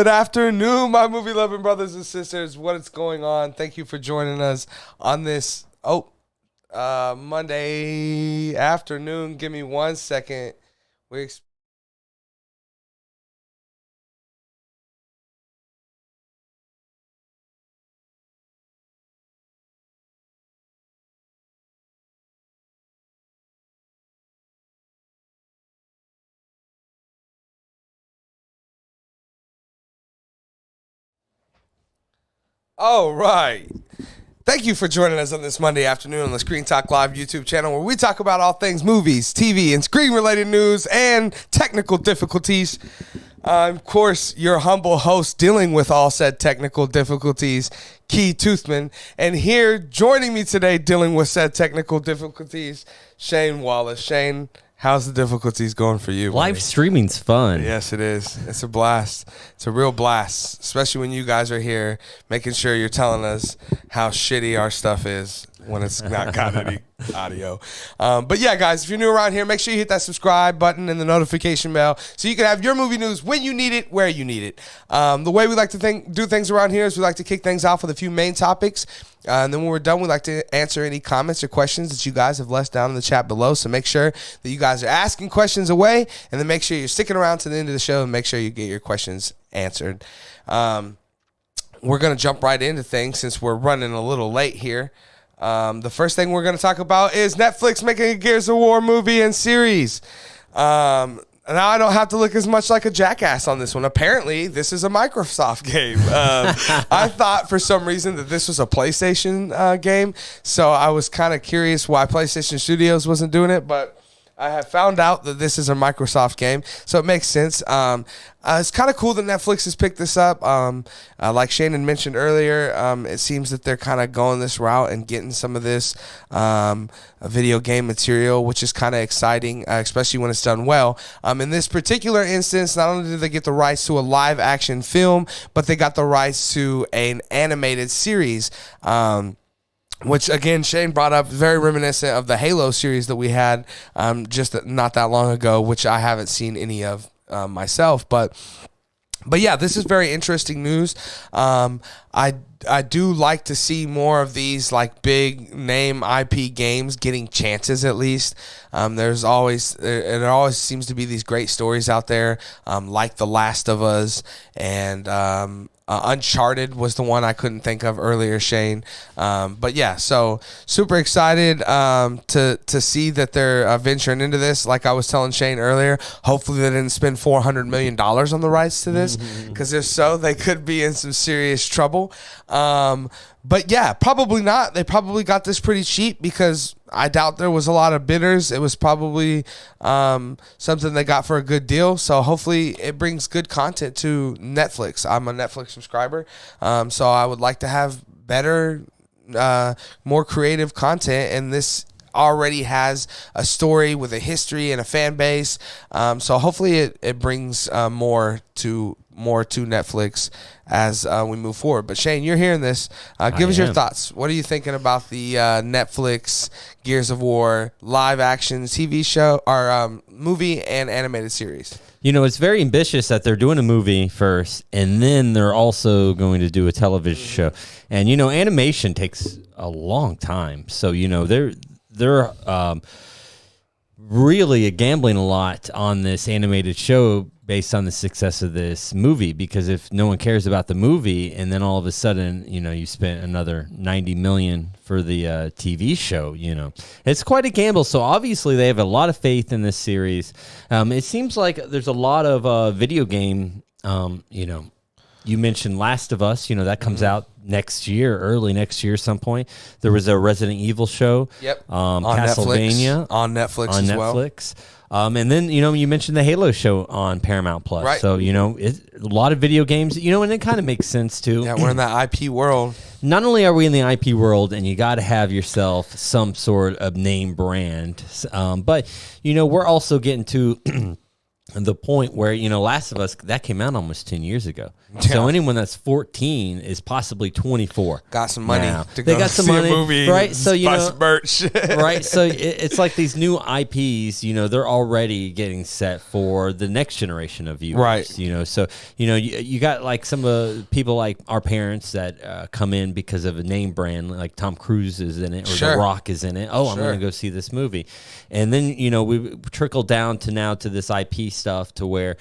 Good afternoon, my movie-loving brothers and sisters. What is going on? Thank you for joining us on this Monday afternoon. Give me 1 second. All right. Thank you for joining us on this Monday afternoon on the Screen Talk Live YouTube channel, where we talk about all things movies, TV, and screen-related news and technical difficulties. I'm, of course, your humble host dealing with all said technical difficulties, Key Toothman. And here, joining me today dealing with said technical difficulties, Shane Wallace. Shane, how's the difficulties going for you? Live streaming's fun. Yes, it is. It's a blast. It's a real blast, especially when you guys are here, making sure you're telling us how shitty our stuff is when it's not got any audio. But yeah, guys, if you're new around here, make sure you hit that subscribe button and the notification bell so you can have your movie news when you need it, where you need it. The way we like to do things around here is we like to kick things off with a few main topics. And then when we're done, we like to answer any comments or questions that you guys have left down in the chat below. So make sure that you guys are asking questions away, and then make sure you're sticking around to the end of the show and make sure you get your questions answered. We're going to jump right into things since we're running a little late here. The first thing we're going to talk about is Netflix making a Gears of War movie and series. Now I don't have to look as much like a jackass on this one. Apparently, this is a Microsoft game. I thought for some reason that this was a PlayStation game, so I was kind of curious why PlayStation Studios wasn't doing it, but I have found out that this is a Microsoft game, so it makes sense. It's kind of cool that Netflix has picked this up. Like Shannon mentioned earlier, it seems that they're kind of going this route and getting some of this video game material, which is kind of exciting, especially when it's done well. In this particular instance, not only did they get the rights to a live-action film, but they got the rights to an animated series. Which, again, Shane brought up, very reminiscent of the Halo series that we had just not that long ago, which I haven't seen any of myself. But yeah, this is very interesting news. I do like to see more of these like big name IP games getting chances at least. There always seems to be these great stories out there, like The Last of Us and Uncharted was the one I couldn't think of earlier, Shane. But yeah, so super excited to see that they're venturing into this. Like I was telling Shane earlier, hopefully they didn't spend $400 million on the rights to this, because if so, they could be in some serious trouble. But yeah, probably not. They probably got this pretty cheap because I doubt there was a lot of bidders. It was probably something they got for a good deal. So hopefully it brings good content to Netflix. I'm a Netflix subscriber, so I would like to have better, more creative content, and this already has a story with a history and a fan base. So hopefully it brings more to Netflix as we move forward. But Shane, you're hearing this. Give us your thoughts. What are you thinking about the Netflix Gears of War live action TV show or movie and animated series? You know, it's very ambitious that they're doing a movie first, and then they're also going to do a television show. And, you know, animation takes a long time. So, you know, they're really gambling a lot on this animated show based on the success of this movie, because if no one cares about the movie and then all of a sudden, you know, you spent another $90 million for the TV show, you know, it's quite a gamble. So obviously they have a lot of faith in this series. It seems like there's a lot of video game, you know, you mentioned Last of Us, you know, that comes out next year, early next year, some point. There was a Resident Evil show. Yep. On Castlevania. On Netflix as well. And then, you know, you mentioned the Halo show on Paramount Plus. Right. So, you know, a lot of video games, you know, and it kind of makes sense too. Yeah, we're in that IP world. Not only are we in the IP world, and you got to have yourself some sort of name brand, but, you know, we're also getting to the point where, Last of Us, that came out almost 10 years ago. So anyone that's 14 is possibly 24. Got some money now. to They go got some see money, a movie, right? So buy some merch. right? So it's like these new IPs, they're already getting set for the next generation of viewers, right? So you got like some people like our parents that come in because of a name brand, like Tom Cruise is in it or Sure. The Rock is in it. Oh, I'm going to go see this movie, and then we trickle down to this IP stuff to where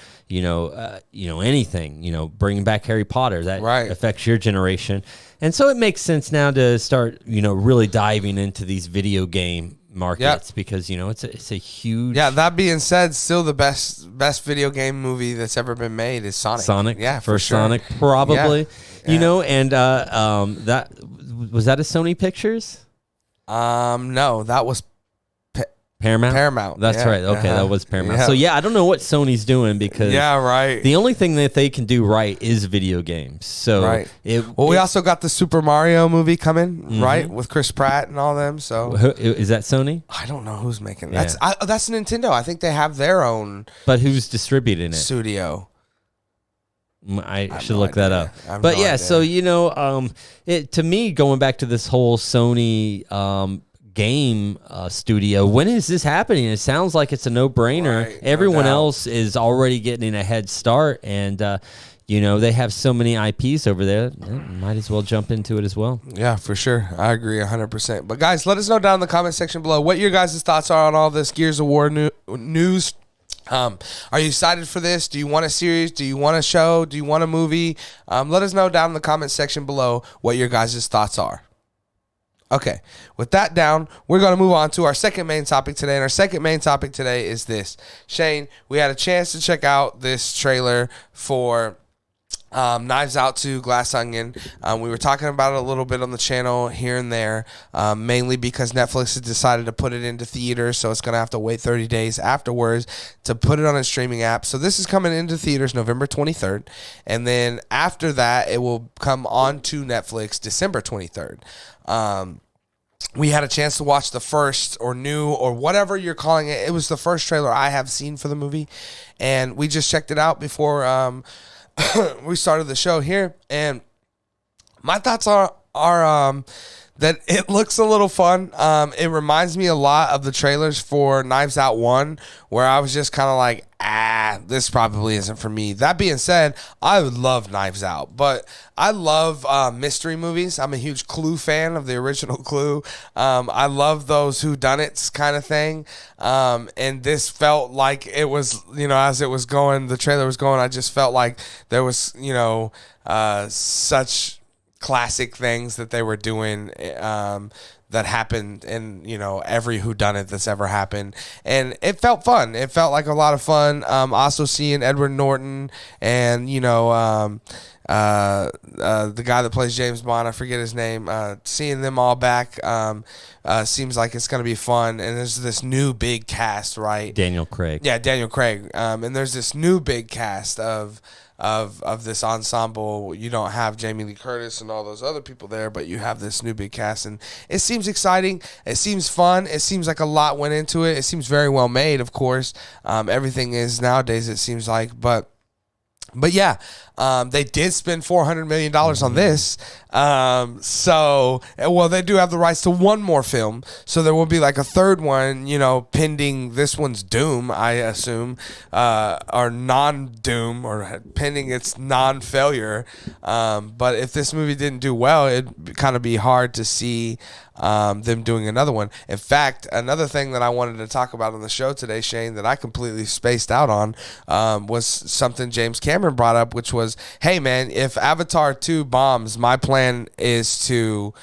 anything, bringing back Harry Potter that affects your generation, and so it makes sense now to start really diving into these video game markets because it's a huge. Yeah. That being said, still the best video game movie that's ever been made is Sonic. Yeah, for sure. Sonic probably. Yeah. And that was that a Sony Pictures? No, that was Paramount. That's right. Okay, that was Paramount. Yeah. So I don't know what Sony's doing because the only thing that they can do right is video games. So we also got the Super Mario movie coming, right, with Chris Pratt and all them. So is that Sony? I don't know who's making that. That's Nintendo. I think they have their own. But who's distributing it? Studio. I should look that up. But so to me, going back to this whole Sony game studio, when is this happening? It sounds like it's a no-brainer. Right, everyone else is already getting a head start, and they have so many IPs over there, might as well jump into it as well. Yeah, for sure. I agree 100%. But guys, let us know down in the comment section below what your guys' thoughts are on all this Gears of War news. Are you excited for this? Do you want a series? Do you want a show? Do you want a movie? Let us know down in the comment section below what your guys' thoughts are. Okay, with that down, we're going to move on to our second main topic today. And our second main topic today is this. Shane, we had a chance to check out this trailer for Knives Out 2, Glass Onion. We were talking about it a little bit on the channel here and there, mainly because Netflix has decided to put it into theaters, so it's going to have to wait 30 days afterwards to put it on a streaming app. So this is coming into theaters November 23rd, and then after that, it will come on to Netflix December 23rd. We had a chance to watch the first or new or whatever you're calling it. It was the first trailer I have seen for the movie, and we just checked it out before we started the show here, and my thoughts are that it looks a little fun. It reminds me a lot of the trailers for Knives Out 1, where I was just kind of like, this probably isn't for me. That being said, I would love Knives Out, but I love mystery movies. I'm a huge Clue fan of the original Clue. I love those whodunits kind of thing. And this felt like it was, as it was going, the trailer was going, I just felt like there was, such classic things that they were doing that happened in every whodunit that's ever happened, and it felt fun. It felt like a lot of fun. Also seeing Edward Norton and the guy that plays James Bond, I forget his name. Seeing them all back seems like it's gonna be fun. And there's this new big cast, right? Daniel Craig. Yeah, Daniel Craig. And there's this new big cast of this ensemble. You don't have Jamie Lee Curtis and all those other people there, but you have this new big cast, and it seems exciting. It seems fun. It seems like a lot went into it. It seems very well made, of course. Everything is nowadays, it seems like, but yeah, they did spend $400 million on this. They do have the rights to one more film. So there will be like a third one, pending this one's doom, I assume, or non-doom, or pending its non-failure. But if this movie didn't do well, it'd kind of be hard to see them doing another one. In fact, another thing that I wanted to talk about on the show today, Shane, that I completely spaced out on, was something James Cameron brought up, which was, hey man, if Avatar 2 bombs, my plan is to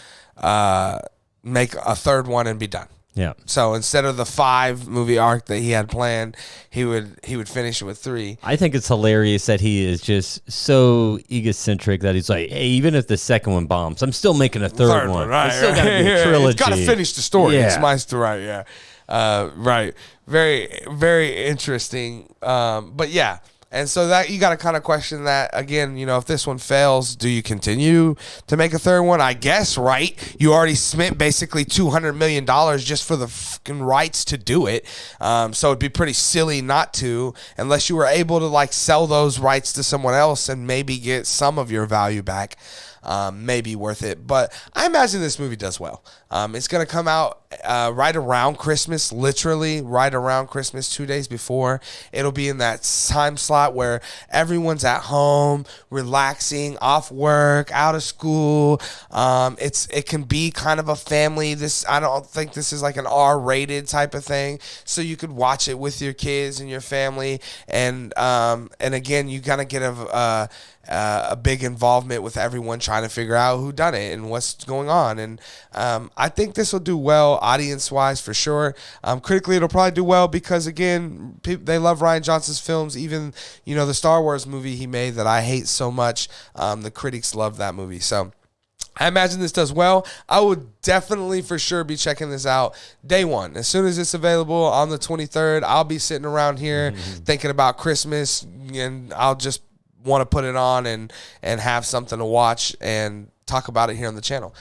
make a third one and be done. Yeah. So instead of the 5 movie arc that he had planned, he would finish it with 3. I think it's hilarious that he is just so egocentric that he's like, hey, even if the second one bombs, I'm still making a third one. Right, it's still got to be a trilogy. It's got to finish the story. Yeah. It's my story. Yeah. Right. Very, very interesting. But yeah. And so that you got to kind of question that again. You know, if this one fails, do you continue to make a third one? I guess, right? You already spent basically $200 million just for the fucking rights to do it. So it'd be pretty silly not to, unless you were able to like sell those rights to someone else and maybe get some of your value back. Maybe worth it, but I imagine this movie does well. It's going to come out right around Christmas, literally right around Christmas, 2 days before. It'll be in that time slot where everyone's at home, relaxing, off work, out of school. It can be kind of a family. I don't think this is like an R-rated type of thing, so you could watch it with your kids and your family. And again, you kind of get a big involvement with everyone trying to figure out who done it and what's going on. And I think this will do well audience-wise for sure. Critically, it'll probably do well because, again, they love Rian Johnson's films. Even, you know, the Star Wars movie he made that I hate so much, the critics love that movie. So I imagine this does well. I would definitely for sure be checking this out day one. As soon as it's available on the 23rd, I'll be sitting around here thinking about Christmas, and I'll just want to put it on and have something to watch and talk about it here on the channel.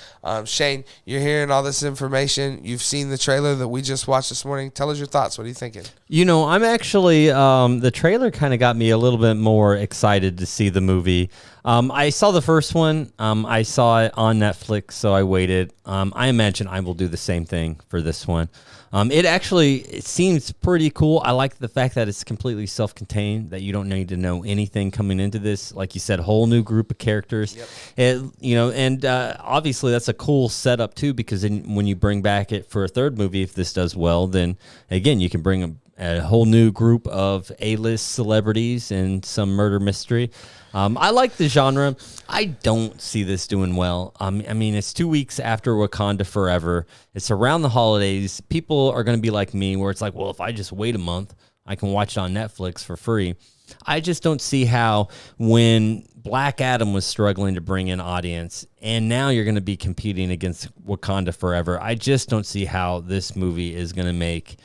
Shane, you're hearing all this information. You've seen the trailer that we just watched this morning. Tell us your thoughts. What are you thinking? You know, I'm actually, the trailer kind of got me a little bit more excited to see the movie. I saw the first one. I saw it on Netflix, so I waited. I imagine I will do the same thing for this one. It seems pretty cool. I like the fact that it's completely self-contained, that you don't need to know anything coming into this. Like you said, whole new group of characters. Yep. Obviously that's a cool setup too, because when you bring back it for a third movie, if this does well, then again, you can bring a whole new group of A-list celebrities and some murder mystery. I like the genre. I don't see this doing well. I mean, it's 2 weeks after Wakanda Forever. It's around the holidays. People are going to be like me, where it's like, well, if I just wait a month, I can watch it on Netflix for free. I just don't see how, when Black Adam was struggling to bring in audience, and now you're going to be competing against Wakanda Forever, I just don't see how this movie is going to make,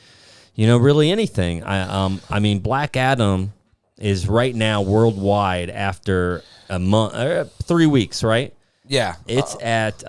really anything. I mean, Black Adam is right now worldwide after a month, 3 weeks, right? Yeah. It's at,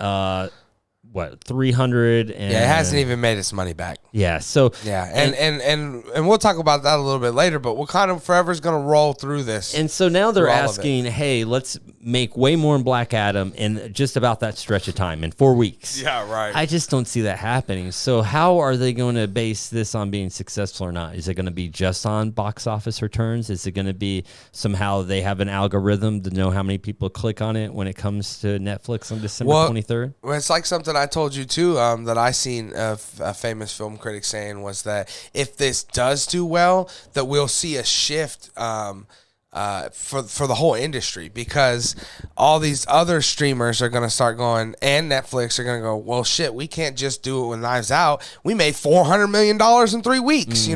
300 and... Yeah, it hasn't even made its money back. Yeah, so... Yeah, and we'll talk about that a little bit later, but Wakanda Forever is going to roll through this. And so now they're asking, hey, let's make way more in Black Adam in just about that stretch of time, in 4 weeks. Yeah, right. I just don't see that happening. So how are they going to base this on being successful or not? Is it going to be just on box office returns? Is it going to be somehow they have an algorithm to know how many people click on it when it comes to Netflix on December 23rd? Well, it's like something I told you too, that I seen a famous film critic saying was that if this does do well, that we'll see a shift for the whole industry, because all these other streamers are going to start going, and Netflix are going to go, well, shit, we can't just do it with Knives Out. We made $400 million in 3 weeks,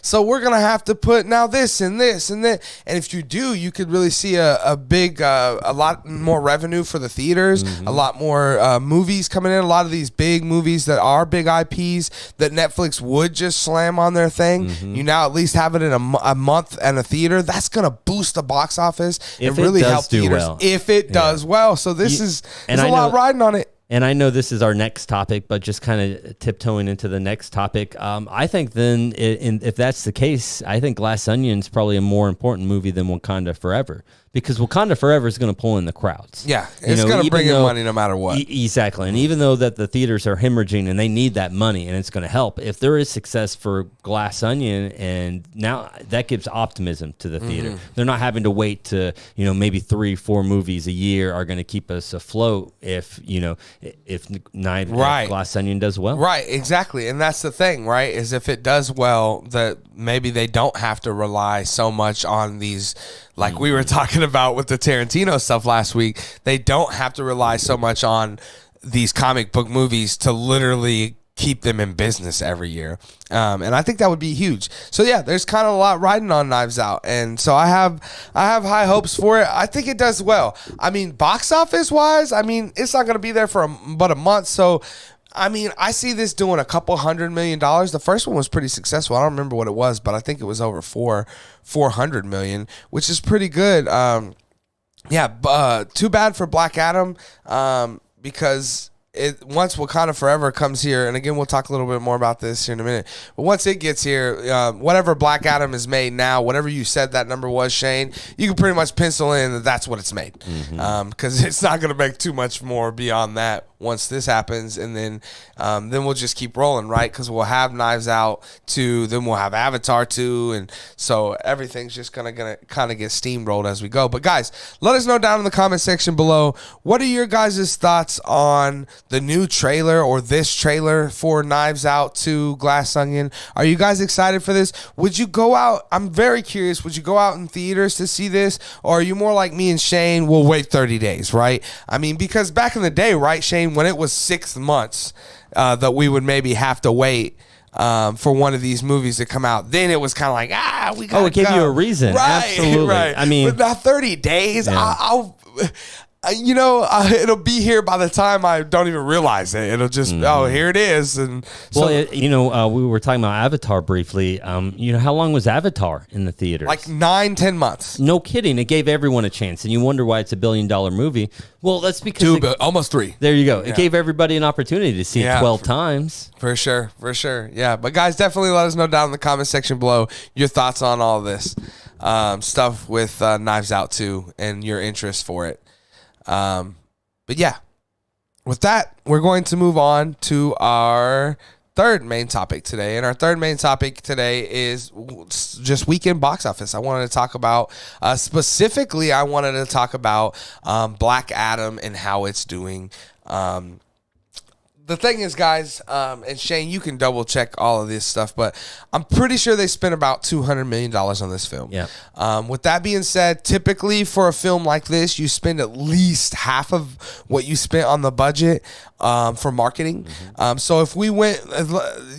so we're going to have to put now this and this and that. And if you do, you could really see a big, a lot more revenue for the theaters, a lot more movies coming in, a lot of these big movies that are big IPs that Netflix would just slam on their thing. You now at least have it in a month and a theater. That's going to boost the box office and really help theaters if it does well. So there's a lot riding on it. And I know this is our next topic, but just kind of tiptoeing into the next topic, I think then if that's the case, I think Glass Onion is probably a more important movie than Wakanda Forever, because Wakanda Forever is going to pull in the crowds. Yeah, it's going to bring in money no matter what. Exactly. And even though that the theaters are hemorrhaging and they need that money and it's going to help, if there is success for Glass Onion, and now that gives optimism to the theater. They're not having to wait to, maybe 3-4 movies a year are going to keep us afloat if Glass Onion does well. Right, exactly. And that's the thing, right, is if it does well, that maybe they don't have to rely so much on these, like we were talking about with the Tarantino stuff last week, they don't have to rely so much on these comic book movies to literally keep them in business every year. And I think that would be huge. So yeah, there's kind of a lot riding on Knives Out. And so I have high hopes for it. I think it does well. I mean, box office wise, it's not going to be there for but a month. So I mean, I see this doing a couple $100 million. The first one was pretty successful. I don't remember what it was, but I think it was over 400 million, which is pretty good. Too bad for Black Adam, because once Wakanda Forever comes here, and again, we'll talk a little bit more about this here in a minute, but once it gets here, whatever Black Adam is made now, whatever you said that number was, Shane, you can pretty much pencil in that that's what it's made, because it's not going to make too much more beyond that once this happens, and then we'll just keep rolling, right? Because we'll have Knives Out 2, then we'll have Avatar 2, and so everything's just gonna kind of get steamrolled as we go. But guys, let us know down in the comment section below, what are your guys' thoughts on the new trailer or this trailer for Knives Out 2 Glass Onion? Are you guys excited for this? Would you go out? I'm very curious. Would you go out in theaters to see this, or are you more like me and Shane, we'll wait 30 days, right? I mean, because back in the day, right, Shane, when it was 6 months that we would maybe have to wait for one of these movies to come out, then it was kind of like, we got. It gave you a reason, right? Absolutely. Right. I mean, but now 30 days, yeah. It'll be here by the time I don't even realize it. It'll just, here it is. And so, we were talking about Avatar briefly. How long was Avatar in the theaters? Like 9-10 months. No kidding. It gave everyone a chance, and you wonder why it's $1 billion movie. Well, that's because almost 3. There you go. It gave everybody an opportunity to see it 12 times. For sure. Yeah, but guys, definitely let us know down in the comment section below your thoughts on all this stuff with Knives Out 2 and your interest for it. But yeah, with that, we're going to move on to our third main topic today. And our third main topic today is just weekend box office. I wanted to talk about, specifically, Black Adam and how it's doing. The thing is, guys, and Shane, you can double check all of this stuff, but I'm pretty sure they spent about $200 million on this film. Yeah. With that being said, typically for a film like this, you spend at least half of what you spent on the budget for marketing. So if we went,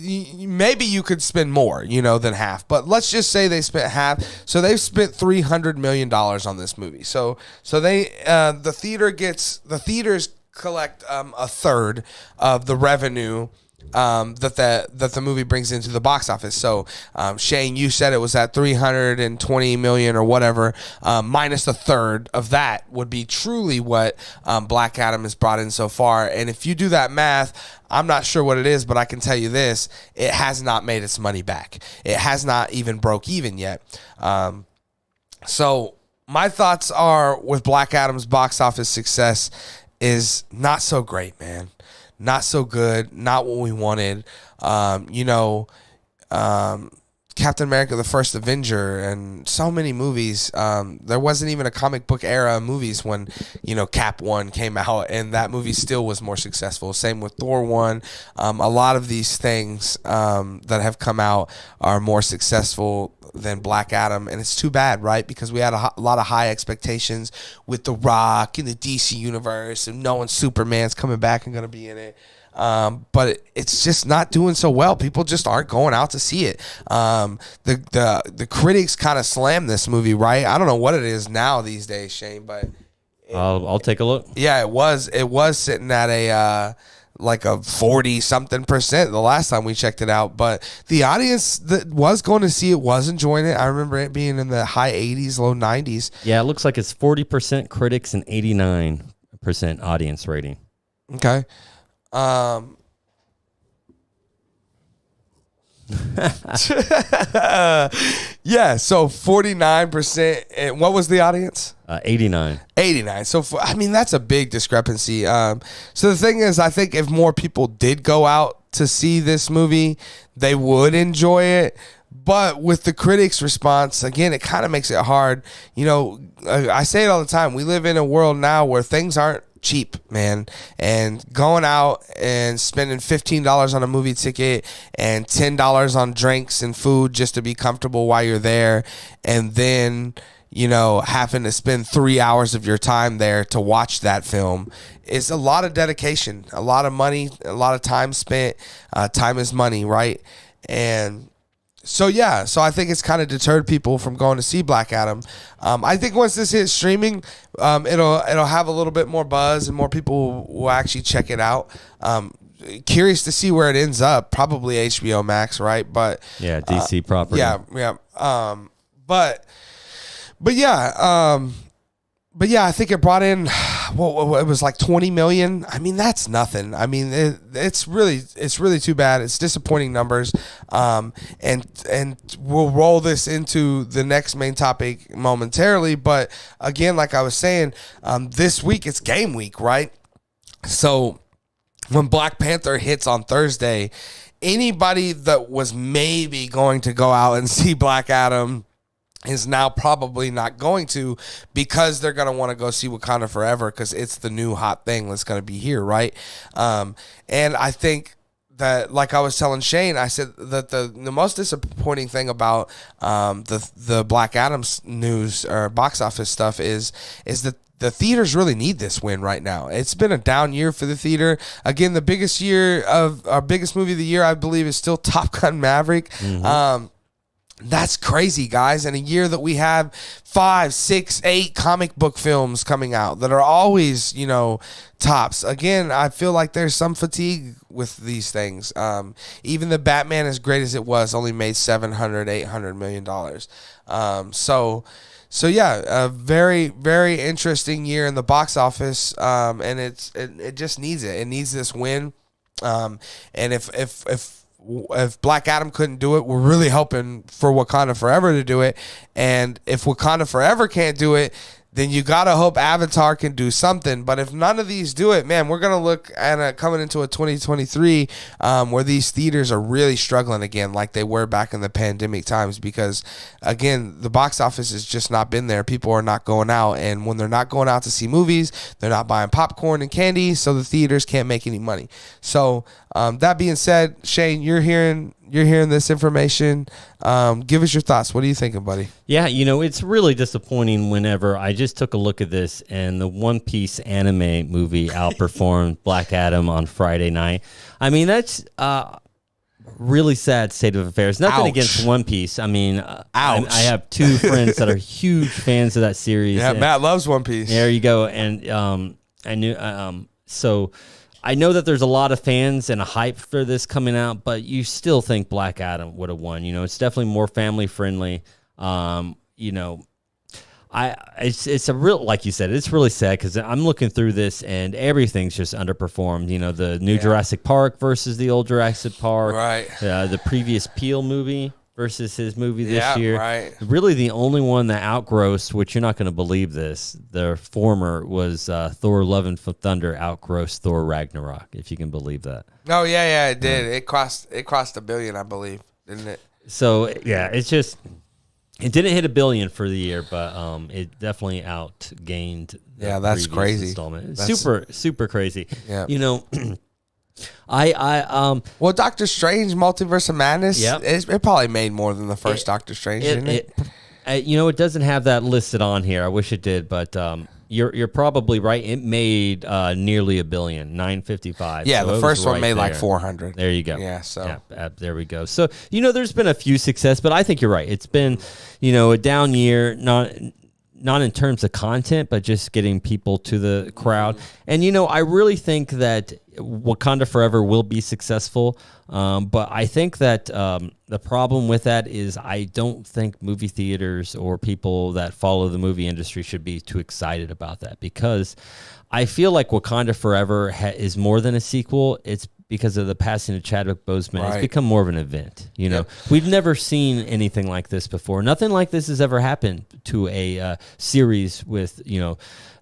maybe you could spend more, than half. But let's just say they spent half. So they've spent $300 million on this movie. So they the theaters collect a third of the revenue that the movie brings into the box office. So Shane, you said it was at 320 million or whatever, minus a third of that would be truly what Black Adam has brought in so far. And if you do that math, I'm not sure what it is, but I can tell you this: it has not made its money back. It has not even broke even yet. So my thoughts are with Black Adam's box office success is not so great, man. Not so good. Not what we wanted. Captain America, the First Avenger, and so many movies. There wasn't even a comic book era of movies when, Cap 1 came out, and that movie still was more successful. Same with Thor 1. A lot of these things that have come out are more successful than Black Adam, and it's too bad, right? Because we had a lot of high expectations with The Rock in the DC universe, and knowing Superman's coming back and going to be in it. But it's just not doing so well. People just aren't going out to see it. The critics kind of slammed this movie, right? I don't know what it is now these days, Shane, but I'll take a look. Yeah, it was sitting at a 40-something% the last time we checked it out. But the audience that was going to see it was enjoying it. I remember it being in the high 80s, low 90s. Yeah, it looks like it's 40% critics and 89% audience rating. Okay. Yeah, so 49%. And what was the audience? 89. 89. So, that's a big discrepancy. So the thing is, I think if more people did go out to see this movie, they would enjoy it. But with the critics' response, again, it kind of makes it hard. I say it all the time. We live in a world now where things aren't cheap, man, and going out and spending $15 on a movie ticket and $10 on drinks and food just to be comfortable while you're there, and then having to spend 3 hours of your time there to watch that film is a lot of dedication, a lot of money, a lot of time spent. Time is money, right? And so I think it's kind of deterred people from going to see Black Adam. I think once this hits streaming, it'll have a little bit more buzz and more people will actually check it out. curious to see where it ends up. Probably HBO Max, right? But yeah, DC property. Yeah. But yeah, I think it brought in, well, it was like 20 million. I mean, that's nothing. I mean, it's really too bad. It's disappointing numbers. And we'll roll this into the next main topic momentarily. But again, like I was saying, this week it's game week, right? So when Black Panther hits on Thursday, anybody that was maybe going to go out and see Black Adam is now probably not going to, because they're going to want to go see Wakanda Forever because it's the new hot thing that's going to be here, right? And I think that, like I was telling Shane, I said that the most disappointing thing about the Black Adam's news or box office stuff is that the theaters really need this win right now. It's been a down year for the theater. Again, the biggest year of our biggest movie of the year, I believe, is still Top Gun Maverick. Mm-hmm. That's crazy, guys. In a year that we have 5, 6, 8 comic book films coming out that are always, tops. Again, I feel like there's some fatigue with these things. Even the Batman, as great as it was, only made $700-800 million. So yeah, a very, very interesting year in the box office. And it just needs it. It needs this win. And if Black Adam couldn't do it, we're really hoping for Wakanda Forever to do it. And if Wakanda Forever can't do it, then you got to hope Avatar can do something. But if none of these do it, man, we're going to look at coming into a 2023 where these theaters are really struggling again like they were back in the pandemic times, because, again, the box office has just not been there. People are not going out. And when they're not going out to see movies, they're not buying popcorn and candy, so the theaters can't make any money. So that being said, Shane, you're hearing this information. Give us your thoughts. What are you thinking, buddy? Yeah, it's really disappointing whenever I just took a look at this and the One Piece anime movie outperformed Black Adam on Friday night. I mean, that's really sad state of affairs. Nothing against One Piece. I mean, I have 2 friends that are huge fans of that series. Yeah, Matt loves One Piece. There you go. And I knew so I know that there's a lot of fans and a hype for this coming out, but you still think Black Adam would have won. It's definitely more family friendly. It's a real, like you said, it's really sad because I'm looking through this and everything's just underperformed. The new Jurassic Park versus the old Jurassic Park, right? The previous Peele movie versus his movie this year. Right. Really the only one that outgrossed, which you're not going to believe this, the former was Thor Love and Thunder outgrossed Thor Ragnarok, if you can believe that. Oh, yeah, it did. It crossed $1 billion, I believe, didn't it? So, yeah, it's just, it didn't hit $1 billion for the year, but it definitely outgained the that's previous crazy. installment. Super, super crazy. Yeah. Well, Doctor Strange Multiverse of Madness, it probably made more than the first Doctor Strange, didn't it? It doesn't have that listed on here. I wish it did, but you're probably right. It made nearly $1 billion, $955. Yeah, so the first one right made there. like 400. There you go. Yeah, so there we go. So there's been a few success, but I think you're right. It's been a down year, not in terms of content, but just getting people to the crowd. And, I really think that Wakanda Forever will be successful. But I think that the problem with that is I don't think movie theaters or people that follow the movie industry should be too excited about that, because I feel like Wakanda Forever is more than a sequel. It's because of the passing of Chadwick Boseman. Right. It's become more of an event. We've never seen anything like this before. Nothing like this has ever happened to a series with,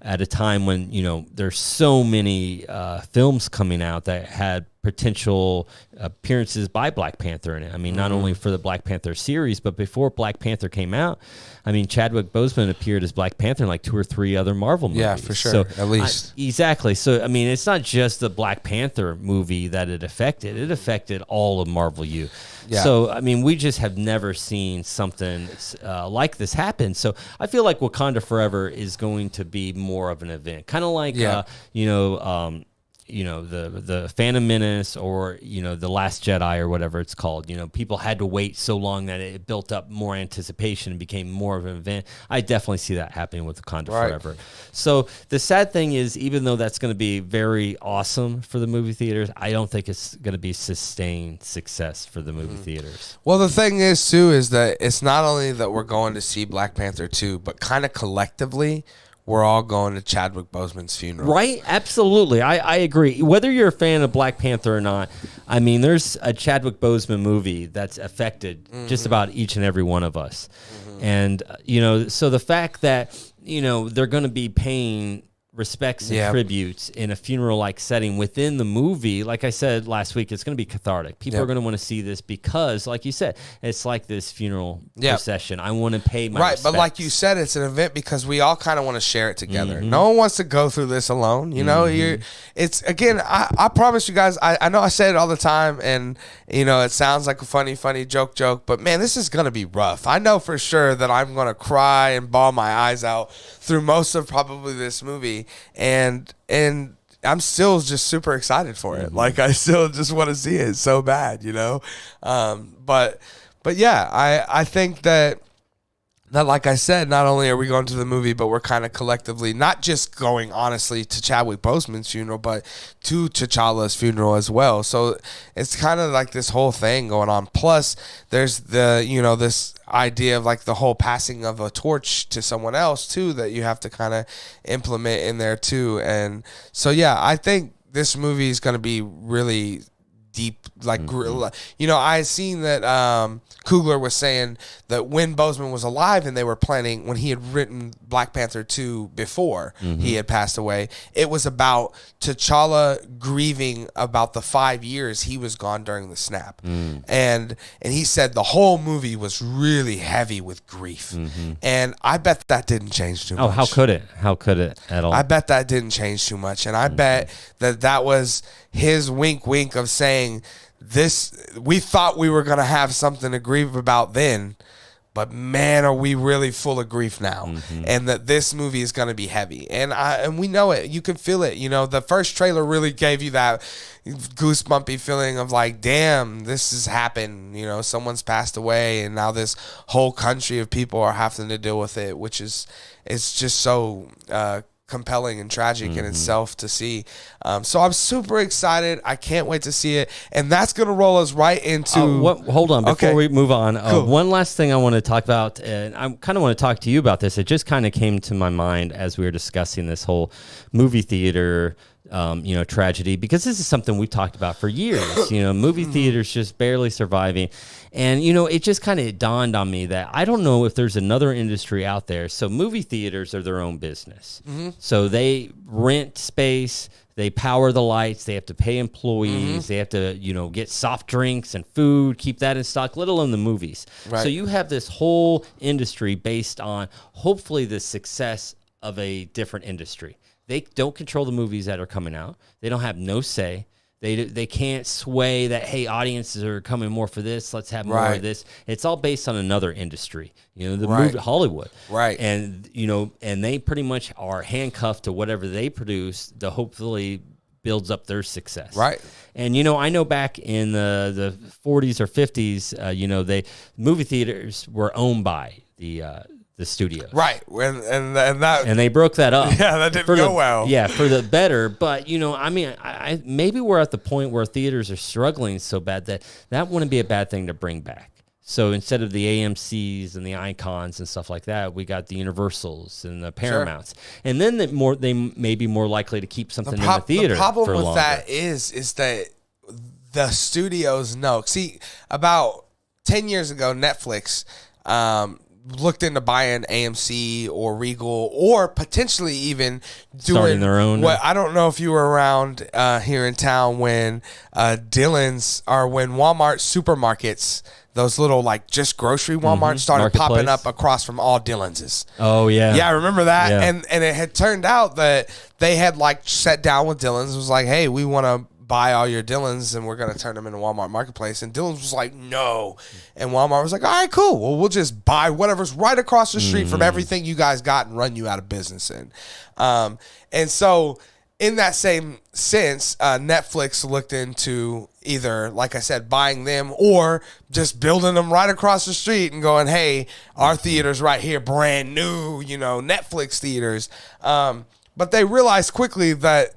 at a time when, there's so many films coming out that had potential appearances by Black Panther in it. I mean, not only for the Black Panther series, but before Black Panther came out, I mean, Chadwick Boseman appeared as Black Panther in like 2 or 3 other Marvel movies. Yeah, for sure. So at least. Exactly. So, I mean, it's not just the Black Panther movie that it affected. It affected all of Marvel U. Yeah. So, I mean, we just have never seen something like this happen. So I feel like Wakanda Forever is going to be more of an event. Kind of like, the Phantom Menace or, the Last Jedi or whatever it's called, people had to wait so long that it built up more anticipation and became more of an event. I definitely see that happening with Wakanda Forever. So the sad thing is, even though that's going to be very awesome for the movie theaters, I don't think it's going to be sustained success for the movie theaters. Well, the thing is, too, is that it's not only that we're going to see Black Panther 2, but kind of collectively, we're all going to Chadwick Boseman's funeral. Right? Absolutely. I agree. Whether you're a fan of Black Panther or not, I mean, there's a Chadwick Boseman movie that's affected just about each and every one of us. And, so the fact that, they're going to be paying respects and tributes in a funeral-like setting within the movie, like I said last week, it's going to be cathartic. People are going to want to see this because, like you said, it's like this funeral procession. I want to pay my respects. But like you said, it's an event because we all kind of want to share it together. No one wants to go through this alone. It's again, I promise you guys, I know I say it all the time, and it sounds like a funny joke, but man, this is going to be rough. I know for sure that I'm going to cry and bawl my eyes out through most of probably this movie, and I'm still just super excited for it. Like, I still just want to see it so bad, but yeah, I think that like I said, not only are we going to the movie, but we're kind of collectively not just going, honestly, to Chadwick Boseman's funeral, but to T'Challa's funeral as well. So it's kind of like this whole thing going on. Plus, there's this idea of like the whole passing of a torch to someone else too that you have to kind of implement in there too. And so, yeah, I think this movie is going to be really deep, like I seen that Coogler was saying that when Boseman was alive and they were planning, when he had written Black Panther 2 before he had passed away, it was about T'Challa grieving about the 5 years he was gone during the snap. And he said the whole movie was really heavy with grief. And I bet that didn't change too much. Oh, how could it? How could it at all? I bet that didn't change too much. And I bet that was his wink of saying, we thought we were going to have something to grieve about then, but man, are we really full of grief now. And that this movie is going to be heavy. And we know it. You can feel it. The first trailer really gave you that goosebumpy feeling of like, damn, this has happened. Someone's passed away, and now this whole country of people are having to deal with it, which is, it's just so compelling and tragic in itself to see. So I'm super excited. I can't wait to see it. And that's going to roll us right into... hold on. Before we move on, cool. One last thing I want to talk about, and I kind of want to talk to you about this. It just kind of came to my mind as we were discussing this whole movie theater tragedy, because this is something we've talked about for years, movie theaters just barely surviving. And, it just kind of dawned on me that I don't know if there's another industry out there. So movie theaters are their own business. So they rent space, they power the lights, they have to pay employees, they have to, get soft drinks and food, keep that in stock, let alone the movies. Right. So you have this whole industry based on hopefully the success of a different industry. They don't control the movies that are coming out. They don't have no say. They can't sway that, hey, audiences are coming more for this, let's have more of this. It's all based on another industry, movie, Hollywood. Right. And, and they pretty much are handcuffed to whatever they produce that hopefully builds up their success. Right. And, I know back in the 40s or 50s, movie theaters were owned by the studios. Right. And they broke that up. Yeah, that didn't go well. Yeah, for the better. But, I maybe we're at the point where theaters are struggling so bad that wouldn't be a bad thing to bring back. So instead of the AMCs and the Icons and stuff like that, we got the Universals and the Paramounts. Sure. And then they may be more likely to keep something in the theater. The problem with that is that the studios know. See, about 10 years ago, Netflix looked into buying AMC or Regal, or potentially even starting their own. I don't know if you were around here in town when Dillon's, or when Walmart supermarkets, those little like just grocery Walmart started popping up across from all Dillon's. Oh yeah. Yeah, I remember that. Yeah. And it had turned out that they had like sat down with Dillon's and was like, hey, we want to buy all your Dillons and we're going to turn them into Walmart Marketplace. And Dillon's was like, no. And Walmart was like, all right, cool. Well, we'll just buy whatever's right across the street from everything you guys got and run you out of business in. And so in that same sense, Netflix looked into either, like I said, buying them or just building them right across the street and going, hey, our theater's right here, brand new, Netflix theaters. But they realized quickly that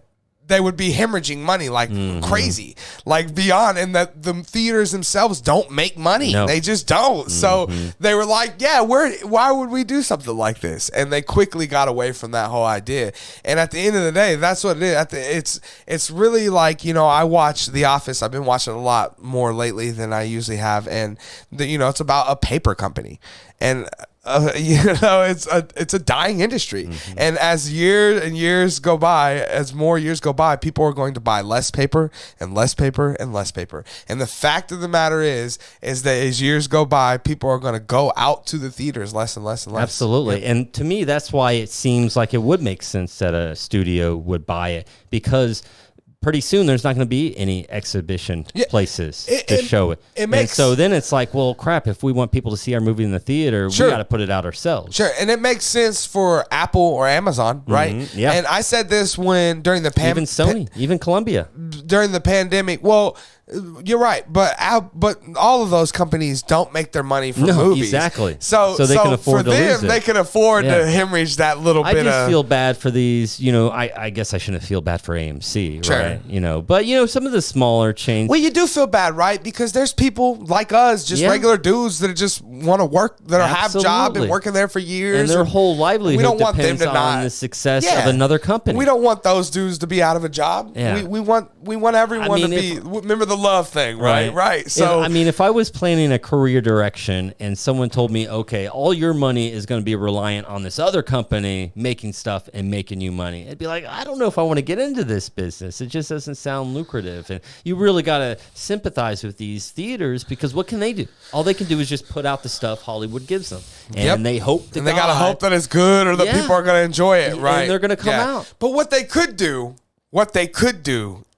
they would be hemorrhaging money like crazy, like beyond, and that the theaters themselves don't make money. Nope. They just don't. So they were like, yeah, why would we do something like this? And they quickly got away from that whole idea. And at the end of the day, that's what it is. It's really like, I watch The Office. I've been watching a lot more lately than I usually have. And, it's about a paper company. And it's a dying industry, and as years go by, as more years go by, people are going to buy less paper and less paper and less paper. And the fact of the matter is that as years go by, people are going to go out to the theaters less and less and less. Absolutely, and to me, that's why it seems like it would make sense that a studio would buy it, because pretty soon there's not going to be any exhibition places to show it. And so then it's like, well, crap, if we want people to see our movie in the theater, we got to put it out ourselves. Sure, and it makes sense for Apple or Amazon, right? Yeah. And I said this during the even Sony, even Columbia. During the pandemic, well, you're right, but all of those companies don't make their money from movies. Exactly. So they can afford to lose it. They can afford to hemorrhage that little bit. I just feel bad for these. I guess I shouldn't feel bad for AMC, right? But some of the smaller chains. Well, you do feel bad, right? Because there's people like us, just regular dudes that just want to work, that have job and working there for years, and their whole livelihood. We don't want depends them to on the success of another company. We don't want those dudes to be out of a job. Yeah. We want everyone to be. Remember the love thing, right? Right. So if I was planning a career direction and someone told me, okay, all your money is going to be reliant on this other company making stuff and making you money, it'd be like, I don't know if I want to get into this business. It just doesn't sound lucrative. And you really got to sympathize with these theaters, because what can they do? All they can do is just put out the stuff Hollywood gives them, and they hope they got to hope that it's good, or that people are going to enjoy it, right? And they're going to come out. But what they could do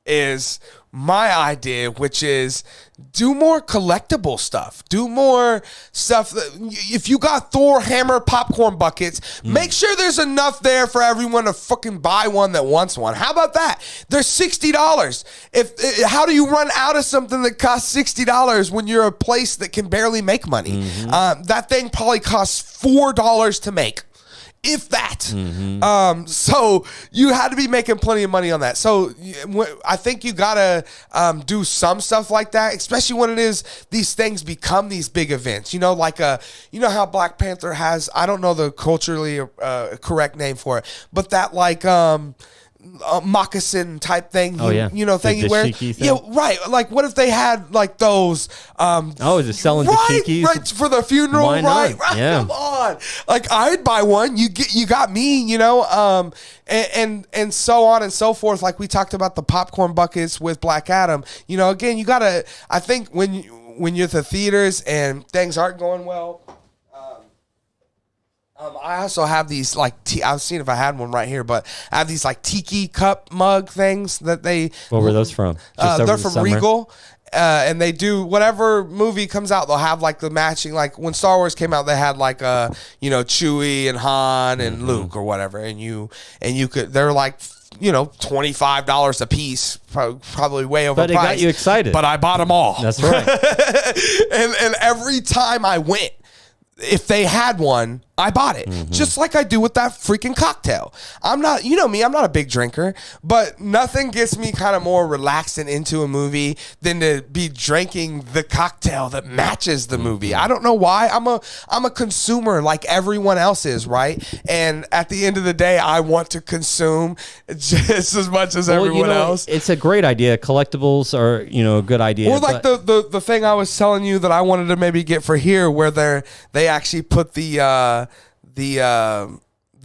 is my idea, which is do more collectible stuff. Do more stuff. If you got Thor hammer popcorn buckets, make sure there's enough there for everyone to fucking buy one that wants one. How about that? They're $60. How do you run out of something that costs $60 when you're a place that can barely make money? That thing probably costs $4 to make, if that. So you had to be making plenty of money on that. So I think you gotta do some stuff like that, especially when these things become these big events. Like how Black Panther has, I don't know the culturally correct name for it, but that like moccasin type thing. Thing you wear. Thing. Yeah, right. Like, what if they had like those? Is it selling dashikis? Right, for the funeral. Why not? Right. Yeah. Come on. Like, I'd buy one. You got me. And so on and so forth. Like we talked about the popcorn buckets with Black Adam. Again, you gotta. I think when you're at the theaters and things aren't going well. I also have these like I was seeing if I had one right here, but I have these like tiki cup mug things that they. What were those from? They're from Regal, and they do whatever movie comes out. They'll have like the matching. Like when Star Wars came out, they had like Chewie and Han and Luke or whatever, and you could. They're like $25 a piece, probably way overpriced. But it got you excited. But I bought them all. That's right. and every time I went, if they had one, I bought it, just like I do with that freaking cocktail. I'm not, me, I'm not a big drinker, but nothing gets me kind of more relaxed and into a movie than to be drinking the cocktail that matches the movie. I don't know why. I'm a consumer like everyone else is, right? And at the end of the day, I want to consume just as much as everyone else. It's a great idea. Collectibles are, a good idea. Or like the thing I was telling you that I wanted to maybe get for here, where they actually put the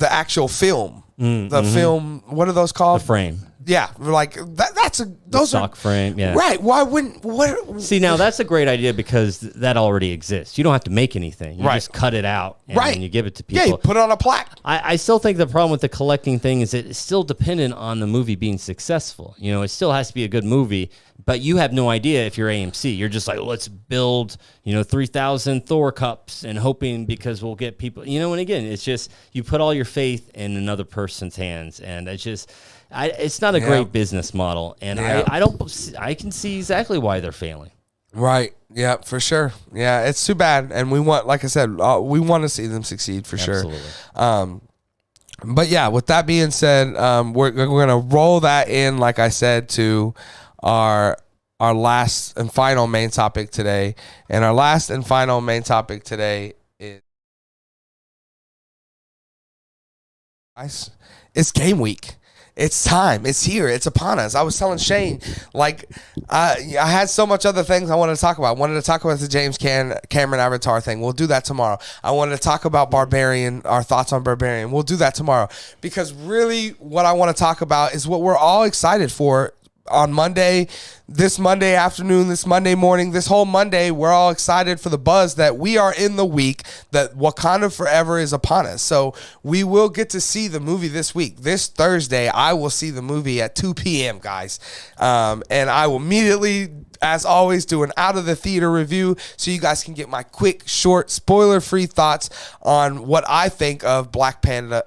actual film, film. What are those called? The frame. Yeah, like that's those stock frame. Yeah, right. Why wouldn't what? See, now that's a great idea because that already exists. You don't have to make anything. You just cut it out and you give it to people. Yeah, you put it on a plaque. I still think the problem with the collecting thing is it's still dependent on the movie being successful. It still has to be a good movie, but you have no idea if you're AMC. You're just like, let's build 3,000 Thor cups and hoping because we'll get people. And again, it's just you put all your faith in another person's hands, and it's just. It's not not a great business model, and I can see exactly why they're failing. Right. Yeah, for sure. Yeah, it's too bad. And we want, like I said, we want to see them succeed for sure. But yeah, with that being said, we're going to roll that in, like I said, to our last and final main topic today. And our last and final main topic today is it's game week. It's time. It's here. It's upon us. I was telling Shane, like, I had so much other things I wanted to talk about. I wanted to talk about the James Cameron Avatar thing. We'll do that tomorrow. I wanted to talk about Barbarian, our thoughts on Barbarian. We'll do that tomorrow. Because really what I want to talk about is what we're all excited for on Monday, this Monday afternoon, this Monday morning, this whole Monday. We're all excited for the buzz that we are in the week that Wakanda Forever is upon us. So we will get to see the movie this week. This Thursday, I will see the movie at 2 p.m., guys. And I will immediately, as always, do an out of the theater review so you guys can get my quick, short, spoiler-free thoughts on what I think of Black Panther,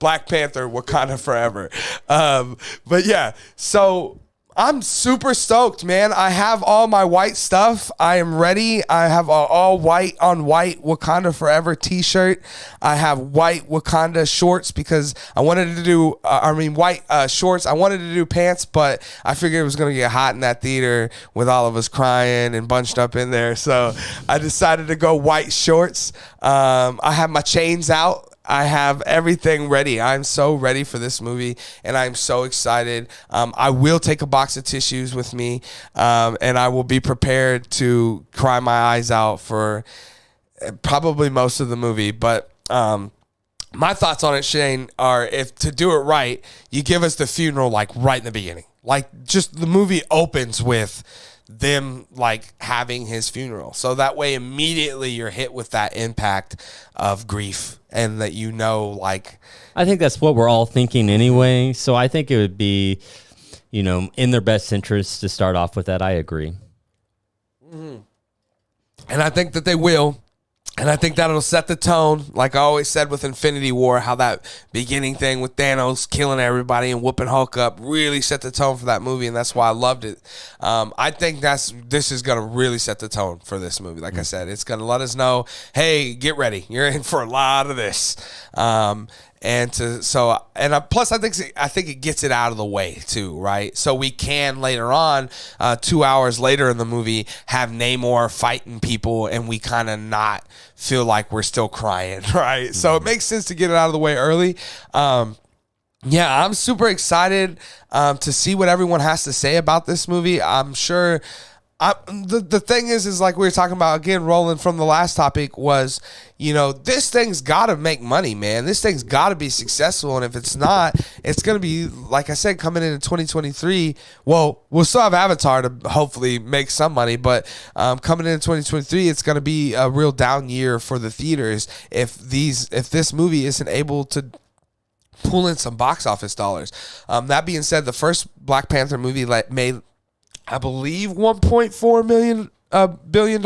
Wakanda Forever. But yeah, so I'm super stoked, man. I have all my white stuff. I am ready. I have a all white on white Wakanda Forever t-shirt. I have white Wakanda shorts because I wanted to do, white shorts. I wanted to do pants, but I figured it was going to get hot in that theater with all of us crying and bunched up in there. So I decided to go white shorts. I have my chains out. I have everything ready. I'm so ready for this movie, and I'm so excited. I will take a box of tissues with me, and I will be prepared to cry my eyes out for probably most of the movie. But my thoughts on it, Shane, are if to do it right, you give us the funeral like right in the beginning. Like just the movie opens with them like having his funeral. So that way immediately you're hit with that impact of grief and that like I think that's what we're all thinking anyway. So I think it would be, in their best interest to start off with that. I agree. Mm-hmm. And I think that they will. And I think that'll set the tone, like I always said with Infinity War, how that beginning thing with Thanos killing everybody and whooping Hulk up really set the tone for that movie, and that's why I loved it. I think this is going to really set the tone for this movie. Like I said, it's going to let us know, hey, get ready. You're in for a lot of this. Plus, I think it gets it out of the way too, right? So we can later on, 2 hours later in the movie, have Namor fighting people, and we kind of not feel like we're still crying, right? Mm-hmm. So it makes sense to get it out of the way early. Yeah, I'm super excited to see what everyone has to say about this movie. I'm sure. The thing is like we were talking about again, rolling from the last topic was, this thing's got to make money, man. This thing's got to be successful, and if it's not, it's gonna be like I said, coming into 2023. Well, we'll still have Avatar to hopefully make some money, but coming into 2023, it's gonna be a real down year for the theaters if this movie isn't able to pull in some box office dollars. That being said, the first Black Panther movie made, I believe, $1.4 billion,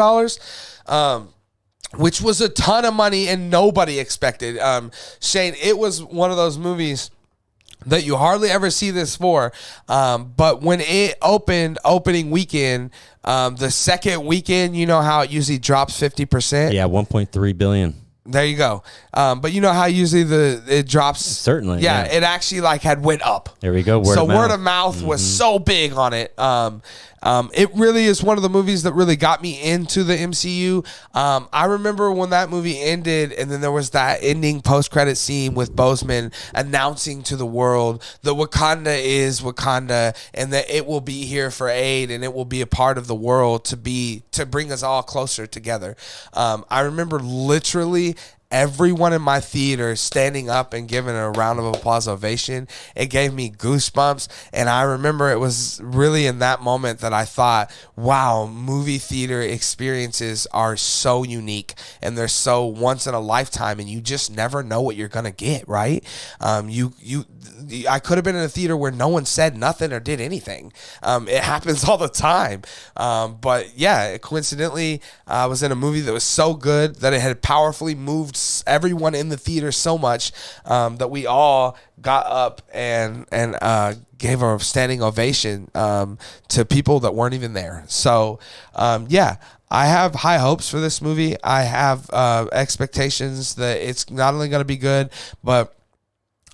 which was a ton of money and nobody expected. Shane, it was one of those movies that you hardly ever see this for. But when it opening weekend, the second weekend, you know how it usually drops 50%? Yeah, 1.3 billion. There you go. But you know how usually it drops? Certainly. Yeah, it actually had went up. There we go. Word of mouth was so big on it. It really is one of the movies that really got me into the MCU. I remember when that movie ended, and then there was that ending post-credit scene with Boseman announcing to the world that Wakanda is Wakanda, and that it will be here for aid, and it will be a part of the world to bring us all closer together. I remember literally everyone in my theater standing up and giving a round of applause ovation. It gave me goosebumps, and I remember it was really in that moment that I thought, wow, movie theater experiences are so unique, and they're so once in a lifetime, and you just never know what you're gonna get, right? I could have been in a theater where no one said nothing or did anything. It happens all the time. But yeah, coincidentally, I was in a movie that was so good that it had powerfully moved moved everyone in the theater so much that we all got up and gave a standing ovation to people that weren't even there. So, yeah, I have high hopes for this movie. I have expectations that it's not only going to be good, but